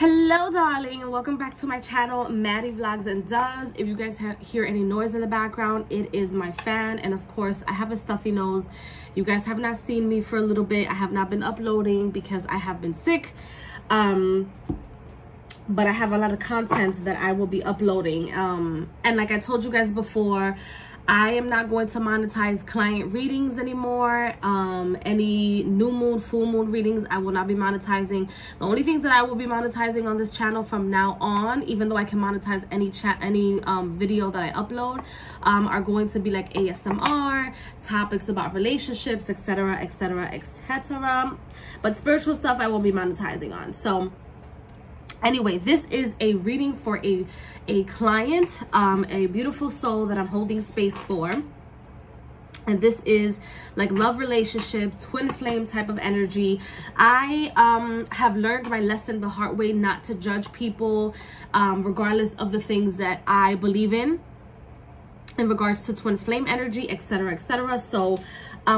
Hello darling, and welcome back to my channel, Maddie Vlogs and Does. If you guys hear any noise in the background, it is my fan, and of course I have a stuffy nose. You guys have not seen me for a little bit. I have not been uploading because I have been sick, but I have a lot of content that I will be uploading, and like I told you guys before, I am not going to monetize client readings anymore. Any new moon, full moon readings, I will not be monetizing. The only things that I will be monetizing on this channel from now on, even though I can monetize any video that I upload, are going to be like ASMR, topics about relationships, etc, etc, etc. But spiritual stuff I won't be monetizing on. So anyway, this is a reading for a client, a beautiful soul that I'm holding space for. And this is like love, relationship, twin flame type of energy. I have learned my lesson the hard way, not to judge people regardless of the things that I believe in regards to twin flame energy, etc, etc. So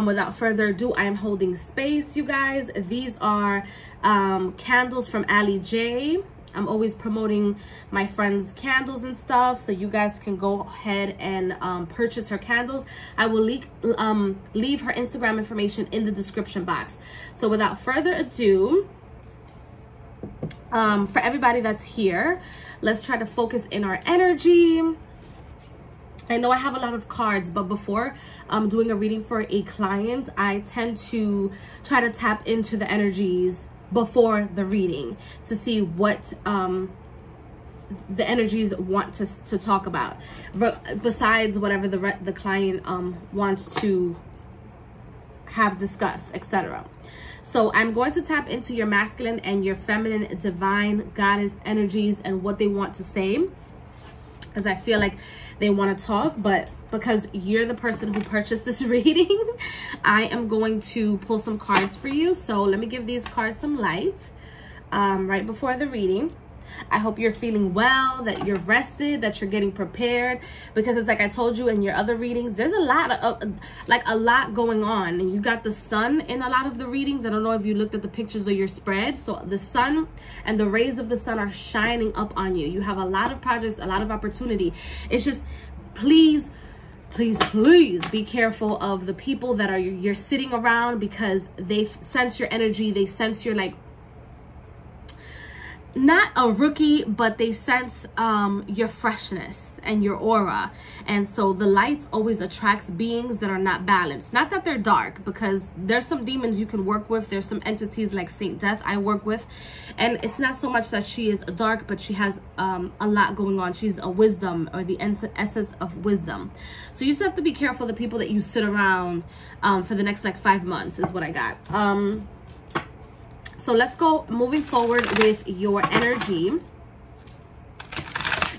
without further ado, I am holding space, you guys. These are candles from Ali J. I'm always promoting my friend's candles and stuff, so you guys can go ahead and purchase her candles. I will leave her Instagram information in the description box. So without further ado, for everybody that's here, let's try to focus in our energy. I know I have a lot of cards, but before doing a reading for a client, I tend to try to tap into the energies before the reading to see what the energies want to talk about, besides whatever the client wants to have discussed, etc. So I'm going to tap into your masculine and your feminine divine goddess energies and what they want to say, because I feel like they want to talk, but because you're the person who purchased this reading, I am going to pull some cards for you. So let me give these cards some light right before the reading. I hope you're feeling well, that you're rested, that you're getting prepared, because it's like I told you in your other readings, there's a lot going on, and you got the sun in a lot of the readings. I don't know if you looked at the pictures of your spread. So the sun and the rays of the sun are shining up on you. You have a lot of projects, a lot of opportunity. It's just, please be careful of the people that you're sitting around, because they sense your energy. They sense your, like, not a rookie, but they sense your freshness and your aura. And so the light always attracts beings that are not balanced. Not that they're dark, because there's some demons you can work with. There's some entities like Saint Death I work with, and it's not so much that she is dark, but she has a lot going on. She's a wisdom, or the essence of wisdom. So you just have to be careful the people that you sit around for the next like 5 months is what I got. So let's go moving forward with your energy.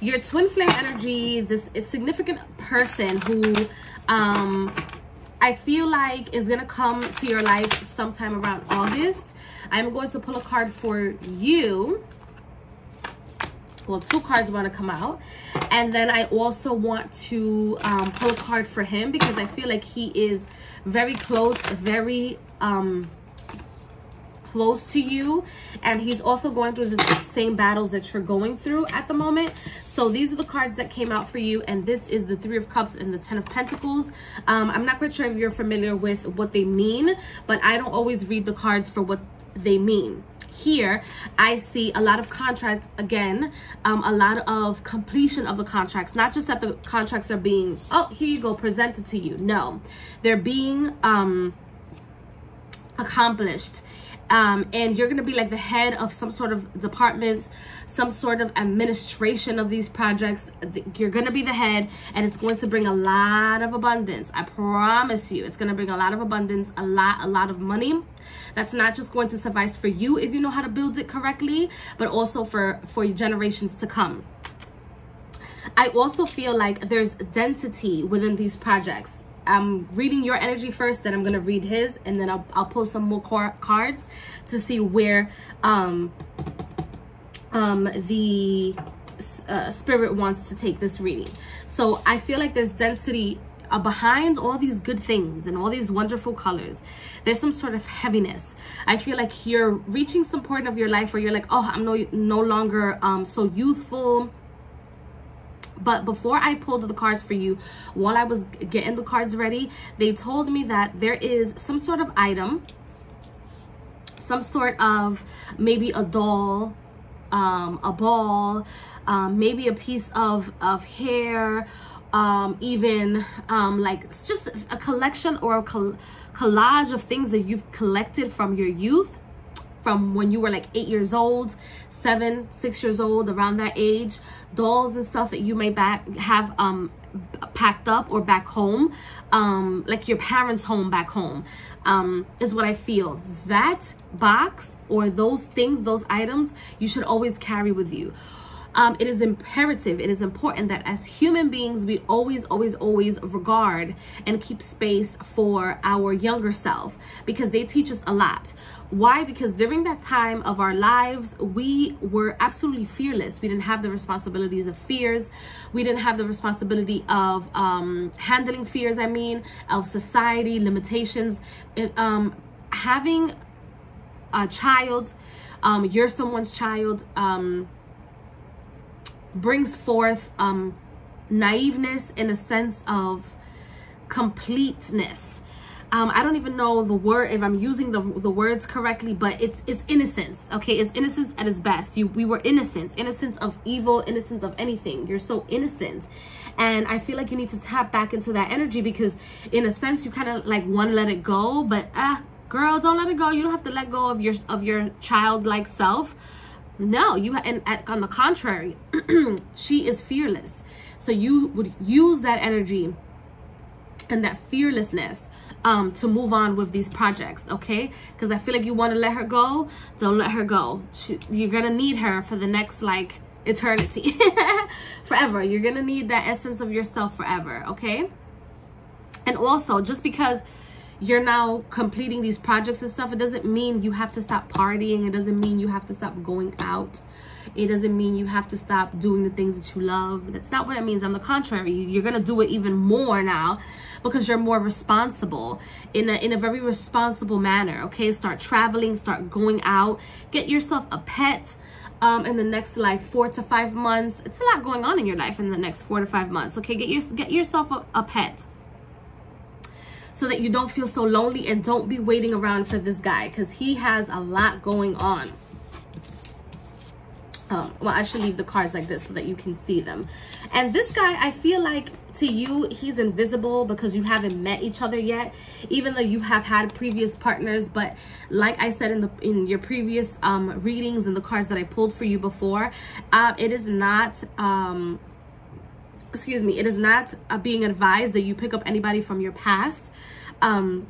Your twin flame energy, this is significant person who I feel like is going to come to your life sometime around August. I'm going to pull a card for you. Well, 2 cards want to come out. And then I also want to pull a card for him, because I feel like he is very close, very close to you, and he's also going through the same battles that you're going through at the moment. So these are the cards that came out for you, and this is the 3 of Cups and the 10 of Pentacles. I'm not quite sure if you're familiar with what they mean, but I don't always read the cards for what they mean. Here I see a lot of contracts again, a lot of completion of the contracts, not just that the contracts are being, oh, here you go, presented to you. No, they're being accomplished. And you're going to be like the head of some sort of department, some sort of administration of these projects. You're going to be the head, and it's going to bring a lot of abundance. I promise you, it's going to bring a lot of abundance, a lot of money. That's not just going to suffice for you if you know how to build it correctly, but also for generations to come. I also feel like there's density within these projects. I'm reading your energy first, then I'm going to read his, and then I'll pull some more cards to see where the spirit wants to take this reading. So I feel like there's density behind all these good things and all these wonderful colors, there's some sort of heaviness. I feel like you're reaching some point of your life where you're like, oh, I'm no longer so youthful. But before I pulled the cards for you, while I was getting the cards ready, they told me that there is some sort of item, some sort of maybe a doll, a ball, maybe a piece of hair, even like just a collection or a collage of things that you've collected from your youth, from when you were like 8 years old, 7, 6 years old, around that age, dolls and stuff that you may have packed up or back home, like your parents' home back home, is what I feel. That box or those things, those items, you should always carry with you. It is imperative, it is important that as human beings, we always regard and keep space for our younger self, because they teach us a lot. Why? Because during that time of our lives, we were absolutely fearless. We didn't have the responsibilities of fears. We didn't have the responsibility of handling fears, of society, limitations. Having a child, you're someone's child, brings forth naiveness in a sense of completeness. I don't even know the word, if I'm using the words correctly, but it's innocence. Okay, it's innocence at its best. We were innocent of evil, innocent of anything. You're so innocent, and I feel like you need to tap back into that energy, because in a sense you kind of like want to let it go, but girl, don't let it go. You don't have to let go of your childlike self. No, on the contrary, she is fearless. So you would use that energy and that fearlessness to move on with these projects, okay? Because I feel like you want to let her go. Don't let her go. You're gonna need her for the next like eternity, forever. You're gonna need that essence of yourself forever, okay? And also, just because you're now completing these projects and stuff, it doesn't mean you have to stop partying. It doesn't mean you have to stop going out. It doesn't mean you have to stop doing the things that you love. That's not what it means. On the contrary, you're gonna do it even more now, because you're more responsible in a very responsible manner, okay? Start traveling, start going out, get yourself a pet. In the next like 4 to 5 months. It's a lot going on in your life in the next 4 to 5 months, okay? Get yourself a pet, so that you don't feel so lonely, and don't be waiting around for this guy, because he has a lot going on. Well, I should leave the cards like this so that you can see them. And this guy, I feel like to you, he's invisible because you haven't met each other yet, even though you have had previous partners. But like I said in your previous readings and the cards that I pulled for you before, it is not it is not being advised that you pick up anybody from your past.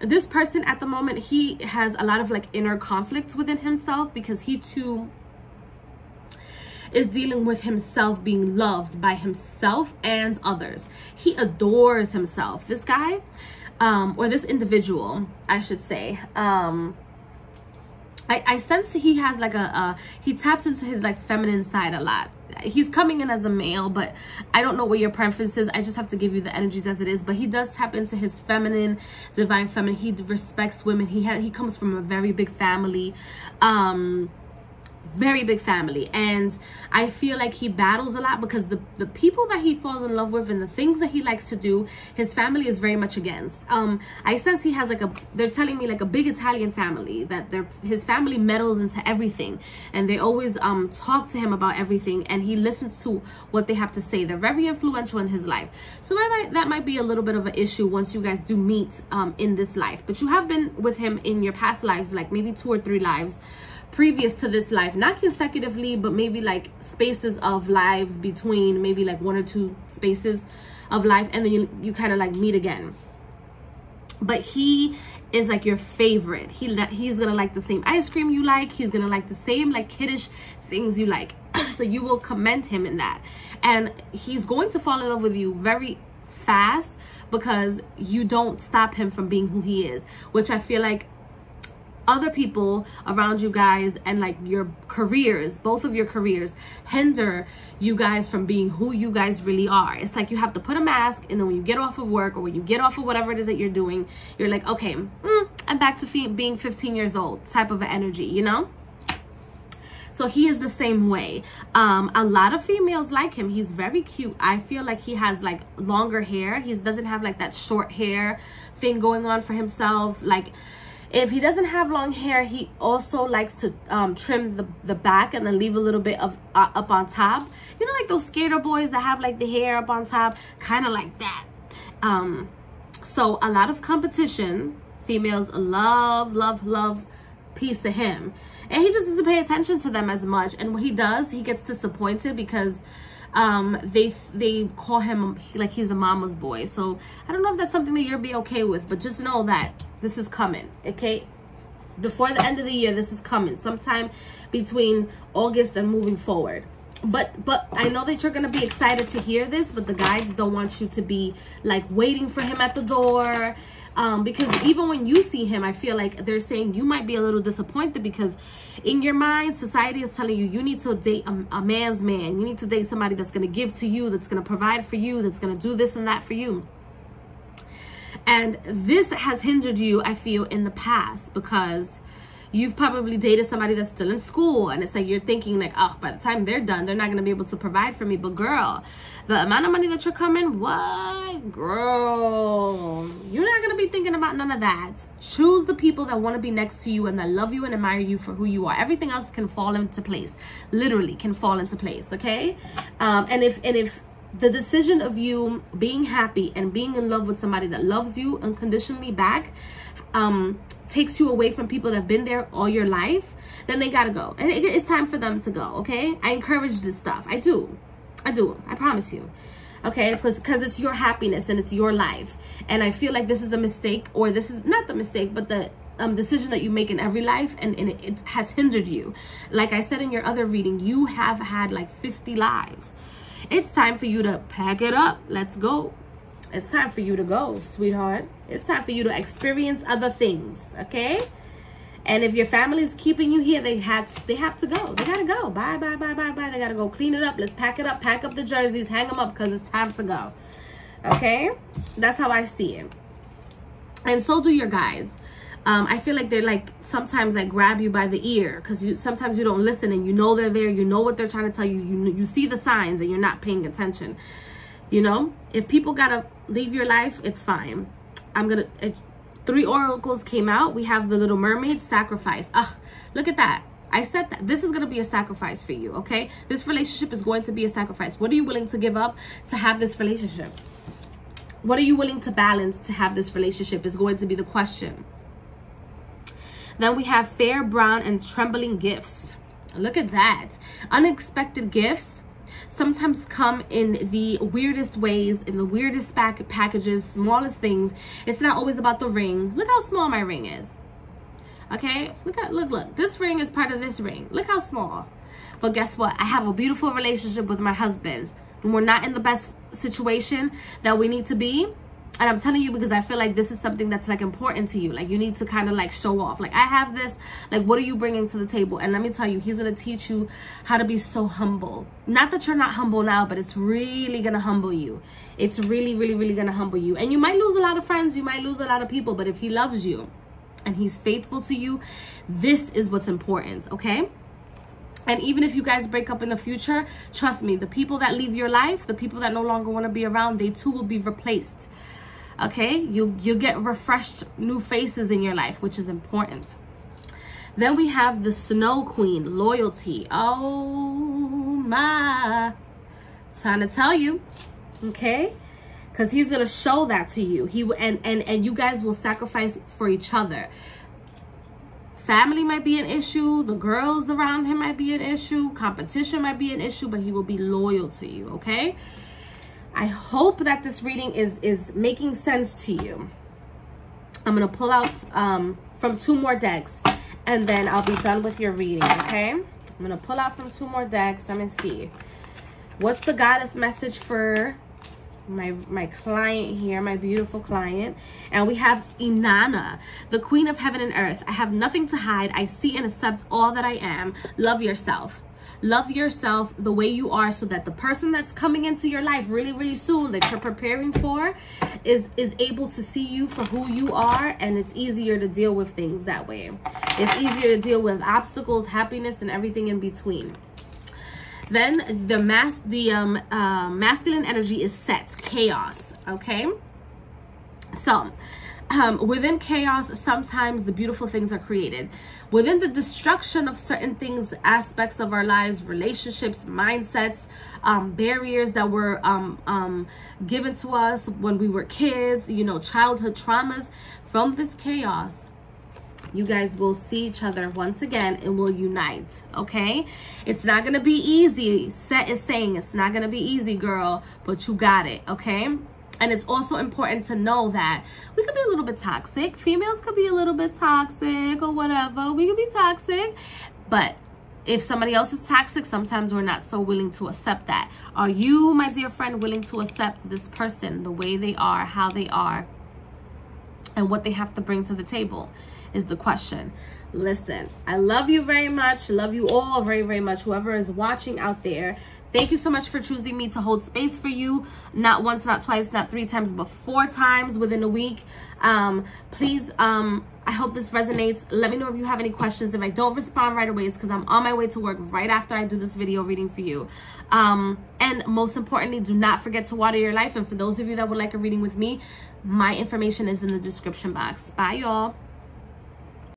This person at the moment, he has a lot of like inner conflicts within himself, because he too is dealing with himself being loved by himself and others. He adores himself, this guy, or this individual, I should say. I sense he has like he taps into his like feminine side a lot. He's coming in as a male, but I don't know what your preference is. I just have to give you the energies as it is. But he does tap into his feminine, divine feminine. He respects women. He comes from a very big family. Very big family, and I feel like he battles a lot, because the people that he falls in love with and the things that he likes to do, his family is very much against. I sense he has like they're telling me like a big Italian family, that his family meddles into everything, and they always talk to him about everything, and he listens to what they have to say. They're very influential in his life, so that might be a little bit of an issue once you guys do meet in this life. But you have been with him in your past lives, like maybe 2 or 3 lives previous to this life, not consecutively, but maybe like spaces of lives between, maybe like 1 or 2 spaces of life, and then you kind of like meet again. But he is like your favorite. He's gonna like the same ice cream you like. He's gonna like the same like kiddish things you like. So you will commend him in that, and he's going to fall in love with you very fast, because you don't stop him from being who he is, which I feel like other people around you guys and like your careers, both of your careers, hinder you guys from being who you guys really are. It's like you have to put a mask, and then when you get off of work or when you get off of whatever it is that you're doing, you're like, okay, I'm back to being 15 years old type of an energy, you know? So he is the same way. A lot of females like him. He's very cute. I feel like he has like longer hair. He doesn't have like that short hair thing going on for himself. Like if he doesn't have long hair, he also likes to trim the back and then leave a little bit of up on top. You know, like those skater boys that have like the hair up on top, kind of like that. So a lot of competition. Females love piece of him, and he just doesn't pay attention to them as much. And when he does, he gets disappointed because they call him like he's a mama's boy. So I don't know if that's something that you'll be okay with, but just know that this is coming, okay? Before the end of the year, this is coming, sometime between August and moving forward. But I know that you're gonna be excited to hear this, but the guides don't want you to be like waiting for him at the door. Because even when you see him, I feel like they're saying you might be a little disappointed because in your mind, society is telling you need to date a man's man. You need to date somebody that's going to give to you, that's going to provide for you, that's going to do this and that for you. And this has hindered you, I feel, in the past because you've probably dated somebody that's still in school, and it's like you're thinking like, oh, by the time they're done, they're not going to be able to provide for me. But girl, the amount of money that you're coming, what? Girl, you're not going to be thinking about none of that. Choose the people that want to be next to you and that love you and admire you for who you are. Everything else can fall into place. Literally can fall into place, okay? And if the decision of you being happy and being in love with somebody that loves you unconditionally back takes you away from people that have been there all your life, then they gotta go. And it's time for them to go, okay? I encourage this stuff. I do. I promise you. Okay? Because it's your happiness and it's your life. And I feel like this is a mistake, or this is not the mistake, but the decision that you make in every life, and it has hindered you. Like I said in your other reading, you have had like 50 lives. It's time for you to pack it up. Let's go. It's time for you to go, sweetheart. It's time for you to experience other things, okay? And if your family is keeping you here, they have to go. They gotta go. Bye. They gotta go clean it up. Let's pack it up. Pack up the jerseys. Hang them up because it's time to go. Okay? That's how I see it. And so do your guides. I feel like they're like sometimes like grab you by the ear because sometimes you don't listen, and you know they're there. You know what they're trying to tell you. You see the signs and you're not paying attention. You know, if people gotta leave your life, it's fine. 3 oracles came out. We have the Little Mermaid, sacrifice. Look at that. I said that this is going to be a sacrifice for you, okay? This relationship is going to be a sacrifice. What are you willing to give up to have this relationship? What are you willing to balance to have this relationship is going to be the question. Then we have fair, brown, and trembling gifts. Look at that. Unexpected gifts sometimes come in the weirdest ways, in the weirdest packages, smallest things. It's not always about the ring. Look how small my ring is. Okay, look. This ring is part of this ring. Look how small. But guess what? I have a beautiful relationship with my husband. And we're not in the best situation that we need to be. And I'm telling you because I feel like this is something that's like important to you. Like you need to kind of like show off. Like I have this, like what are you bringing to the table? And let me tell you, he's going to teach you how to be so humble. Not that you're not humble now, but it's really going to humble you. It's really going to humble you. And you might lose a lot of friends. You might lose a lot of people. But if he loves you and he's faithful to you, this is what's important, okay? And even if you guys break up in the future, trust me, the people that leave your life, the people that no longer want to be around, they too will be replaced. Okay, you get refreshed new faces in your life, which is important. Then we have the Snow Queen, loyalty. Oh my, time to tell you, okay? Because he's gonna show that to you. And you guys will sacrifice for each other. Family might be an issue. The girls around him might be an issue. Competition might be an issue, but he will be loyal to you, okay? I hope that this reading is making sense to you. I'm going to pull out from 2 more decks, and then I'll be done with your reading, okay? I'm going to pull out from 2 more decks. Let me see. What's the goddess message for my client here, my beautiful client. And we have Inanna, the queen of heaven and earth. I have nothing to hide. I see and accept all that I am. Love yourself. Love yourself the way you are, so that the person that's coming into your life really, really soon, that you're preparing for, is able to see you for who you are, and it's easier to deal with things that way. It's easier to deal with obstacles, happiness, and everything in between. Then the masculine energy is set, chaos, okay? So within chaos, sometimes the beautiful things are created. Within the destruction of certain things, aspects of our lives, relationships, mindsets, barriers that were given to us when we were kids, you know, childhood traumas, from this chaos, you guys will see each other once again and will unite, okay? It's not going to be easy. Set is saying it's not going to be easy, girl, but you got it, okay? And it's also important to know that we could be a little bit toxic. Females could be a little bit toxic or whatever. We could be toxic. But if somebody else is toxic, sometimes we're not so willing to accept that. Are you, my dear friend, willing to accept this person the way they are, how they are, and what they have to bring to the table is the question. Listen, I love you very much. Love you all very, very much. Whoever is watching out there, thank you so much for choosing me to hold space for you. Not once, not twice, not 3 times, but 4 times within a week. Please, I hope this resonates. Let me know if you have any questions. If I don't respond right away, it's because I'm on my way to work right after I do this video reading for you. And most importantly, do not forget to water your life. And for those of you that would like a reading with me, my information is in the description box. Bye, y'all.